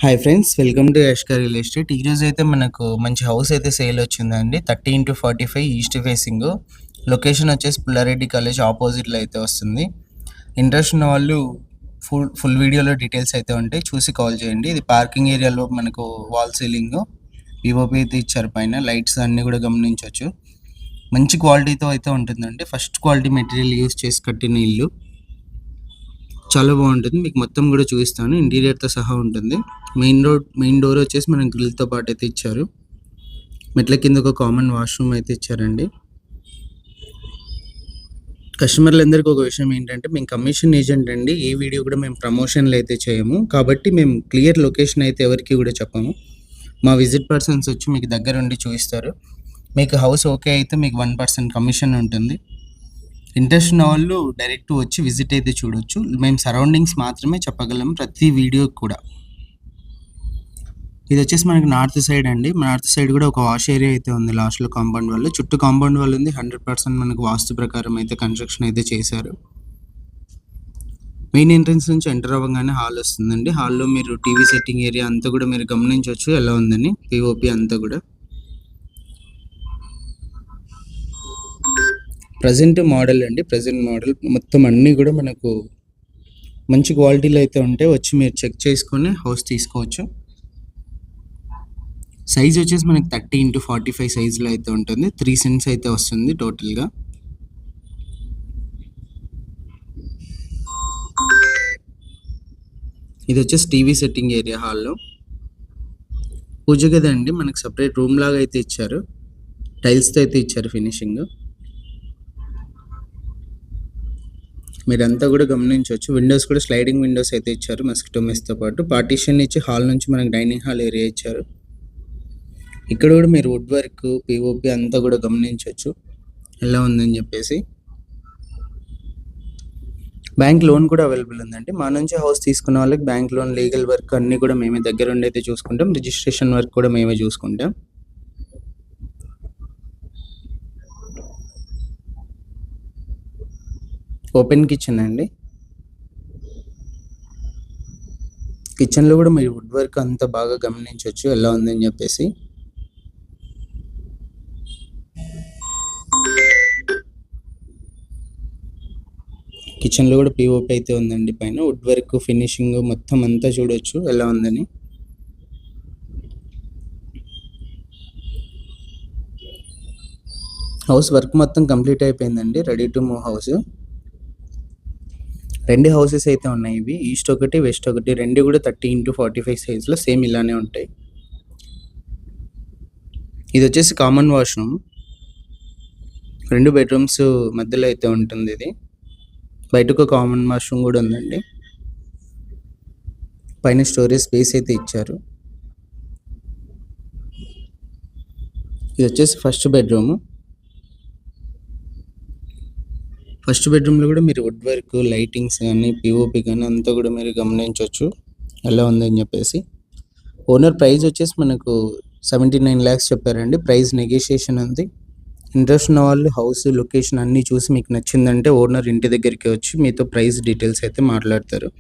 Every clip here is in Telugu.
Hi friends, welcome to Yashkar real estate. ఈరోజు అయితే మనకు మంచి హౌస్ అయితే సేల్ వచ్చిందండి. 30x45 east facing. లొకేషన్ వచ్చేసి పుల్లారెడ్డి కాలేజ్ ఆపోజిట్లో అయితే వస్తుంది. ఇంట్రెస్ట్ ఉన్న వాళ్ళు ఫుల్ వీడియోలో డీటెయిల్స్ అయితే ఉంటాయి, చూసి కాల్ చేయండి. ఇది పార్కింగ్ ఏరియాలో మనకు వాల్ సీలింగ్ వివోపి అయితే ఇచ్చారు, పైన లైట్స్ అన్నీ కూడా గమనించవచ్చు. మంచి క్వాలిటీతో అయితే ఉంటుందండి. ఫస్ట్ క్వాలిటీ మెటీరియల్ యూస్ చేసి కట్టిన ఇల్లు, చాలా బాగుంటుంది. మీకు మొత్తం కూడా చూపిస్తాను, ఇంటీరియర్తో సహా ఉంటుంది. మెయిన్ డోర్ వచ్చేసి మనం గ్రిల్తో పాటు అయితే ఇచ్చారు. మెట్ల కింద ఒక కామన్ వాష్రూమ్ అయితే ఇచ్చారండి. కస్టమర్లందరికీ ఒక విషయం ఏంటంటే, మేము కమిషన్ ఏజెంట్ అండి. ఏ వీడియో కూడా మేము ప్రమోషన్లు అయితే చేయము, కాబట్టి మేము క్లియర్ లొకేషన్ అయితే ఎవరికి కూడా చెప్పము. మా విజిట్ పర్సన్స్ వచ్చి మీకు దగ్గర ఉండి చూపిస్తారు. మీకు హౌస్ ఓకే అయితే మీకు 1% కమిషన్ ఉంటుంది. ఇంట్రెస్ట్ ఉన్న వాళ్ళు డైరెక్ట్ వచ్చి విజిట్ అయితే చూడొచ్చు. మేము సరౌండింగ్స్ మాత్రమే చెప్పగలం ప్రతి వీడియోకి కూడా. ఇది వచ్చేసి మనకి నార్త్ సైడ్ అండి. నార్త్ సైడ్ కూడా ఒక వాష్ ఏరియా అయితే ఉంది లాస్ట్లో కాంపౌండ్ వాళ్ళు. చుట్టూ కాంపౌండ్ వాళ్ళు ఉంది. 100% మనకు వాస్తు ప్రకారం అయితే కన్స్ట్రక్షన్ అయితే చేశారు. మెయిన్ ఎంట్రన్స్ నుంచి ఎంటర్ అవ్వగానే హాల్ వస్తుందండి. హాల్లో మీరు టీవీ సెట్టింగ్ ఏరియా అంతా కూడా మీరు గమనించవచ్చు ఎలా ఉందని. పిఓపి అంతా కూడా ప్రజెంట్ మోడల్ అండి. ప్రజెంట్ మోడల్ మొత్తం అన్నీ కూడా మనకు మంచి క్వాలిటీలో అయితే ఉంటాయి. వచ్చి మీరు చెక్ చేసుకొని హౌస్ తీసుకోవచ్చు. సైజ్ వచ్చేసి మనకి 30x45 సైజులో అయితే ఉంటుంది. 3 సెంట్స్ అయితే వస్తుంది టోటల్గా. ఇది వచ్చేసి టీవీ సెట్టింగ్ ఏరియా. హాల్లో పూజ గది అండి. మనకు సపరేట్ రూమ్ లాగా అయితే ఇచ్చారు. టైల్స్తో అయితే ఇచ్చారు ఫినిషింగ్. మీరంతా కూడా గమనించవచ్చు. విండోస్ కూడా స్లైడింగ్ విండోస్ అయితే ఇచ్చారు మస్కిటో మెస్తో పాటు. పార్టీషన్ ఇచ్చి హాల్ నుంచి మనకు డైనింగ్ హాల్ ఏరియా ఇచ్చారు. ఇక్కడ కూడా మీరు వుడ్ వర్క్ పిఓపి అంతా కూడా గమనించవచ్చు ఎలా ఉందని చెప్పేసి. బ్యాంక్ లోన్ కూడా అవైలబుల్ ఉందండి. మా నుంచి హౌస్ తీసుకున్న వాళ్ళకి బ్యాంక్ లోన్, లీగల్ వర్క్ అన్నీ కూడా మేమే దగ్గర ఉండి అయితే చూసుకుంటాం. రిజిస్ట్రేషన్ వర్క్ కూడా మేమే చూసుకుంటాం. ఓపెన్ కిచెన్ అండి. కిచెన్లో కూడా మీరు వుడ్ వర్క్ అంతా బాగా గమనించవచ్చు ఎలా ఉందని చెప్పేసి. కిచెన్లో కూడా పిఓపి అయితే ఉందండి. పైన వుడ్ వర్క్ ఫినిషింగ్ మొత్తం అంతా చూడొచ్చు ఎలా ఉందని. హౌస్ వర్క్ మొత్తం కంప్లీట్ అయిపోయిందండి. Ready to move house. 2 houses అయితే ఉన్నాయి. ఇవి ఈస్ట్ ఒకటి, వెస్ట్ ఒకటి. 2 కూడా 30x45 సైజ్లో సేమ్ ఇలానే ఉంటాయి. ఇది వచ్చేసి కామన్ వాష్రూమ్. 2 బెడ్రూమ్స్ మధ్యలో అయితే ఉంటుంది ఇది. బయటకు కామన్ వాష్రూమ్ కూడా ఉందండి. పైన స్టోరేజ్ స్పేస్ అయితే ఇచ్చారు. ఇది వచ్చేసి ఫస్ట్ బెడ్రూమ్. ఫస్ట్ బెడ్రూమ్లో కూడా మీరు వుడ్ వర్క్, లైటింగ్స్ కానీ పిఓపి కానీ అంతా కూడా మీరు గమనించవచ్చు ఎలా ఉందని చెప్పేసి. ఓనర్ ప్రైస్ వచ్చేసి మనకు 79 lakhs చెప్పారండి. ప్రైస్ నెగోషియేషన్ ఉంది. ఇంట్రెస్ట్ ఉన్న వాళ్ళు హౌస్ లొకేషన్ అన్నీ చూసి మీకు నచ్చిందంటే ఓనర్ ఇంటి దగ్గరికి వచ్చి మీతో ప్రైస్ డీటెయిల్స్ అయితే మాట్లాడతారు.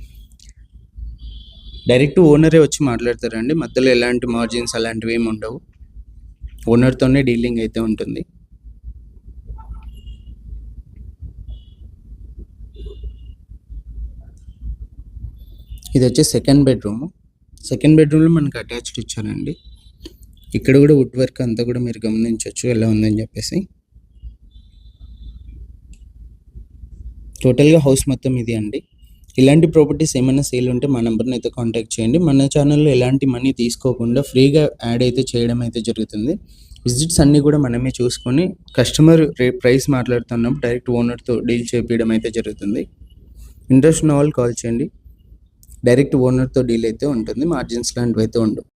డైరెక్ట్ ఓనరే వచ్చి మాట్లాడతారండి. మధ్యలో ఎలాంటి మార్జిన్స్ అలాంటివి ఏమి ఉండవు. ఓనర్తోనే డీలింగ్ అయితే ఉంటుంది. ఇది వచ్చి సెకండ్ బెడ్రూమ్. సెకండ్ బెడ్రూమ్లో మనకు అటాచ్డ్ ఇచ్చారండి. ఇక్కడ కూడా వుడ్ వర్క్ అంతా కూడా మీరు గమనించవచ్చు ఎలా ఉందని చెప్పేసి. టోటల్గా హౌస్ మొత్తం ఇది అండి. ఇలాంటి ప్రాపర్టీస్ ఏమైనా సేల్ ఉంటే మా నెంబర్ని అయితే కాంటాక్ట్ చేయండి. మన ఛానల్లో ఎలాంటి మనీ తీసుకోకుండా ఫ్రీగా యాడ్ అయితే చేయడం అయితే జరుగుతుంది. విజిట్స్ అన్నీ కూడా మనమే చూసుకొని కస్టమర్ ప్రైస్ మాట్లాడుతున్నప్పుడు డైరెక్ట్ ఓనర్తో డీల్ చేపించడం అయితే జరుగుతుంది. ఇంట్రెస్ట్ ఉన్న వాళ్ళు కాల్ చేయండి. డైరెక్ట్ ఓనర్తో డీల్ అయితే ఉంటుంది. మార్జిన్స్ లాంటివి అయితే ఉండవు.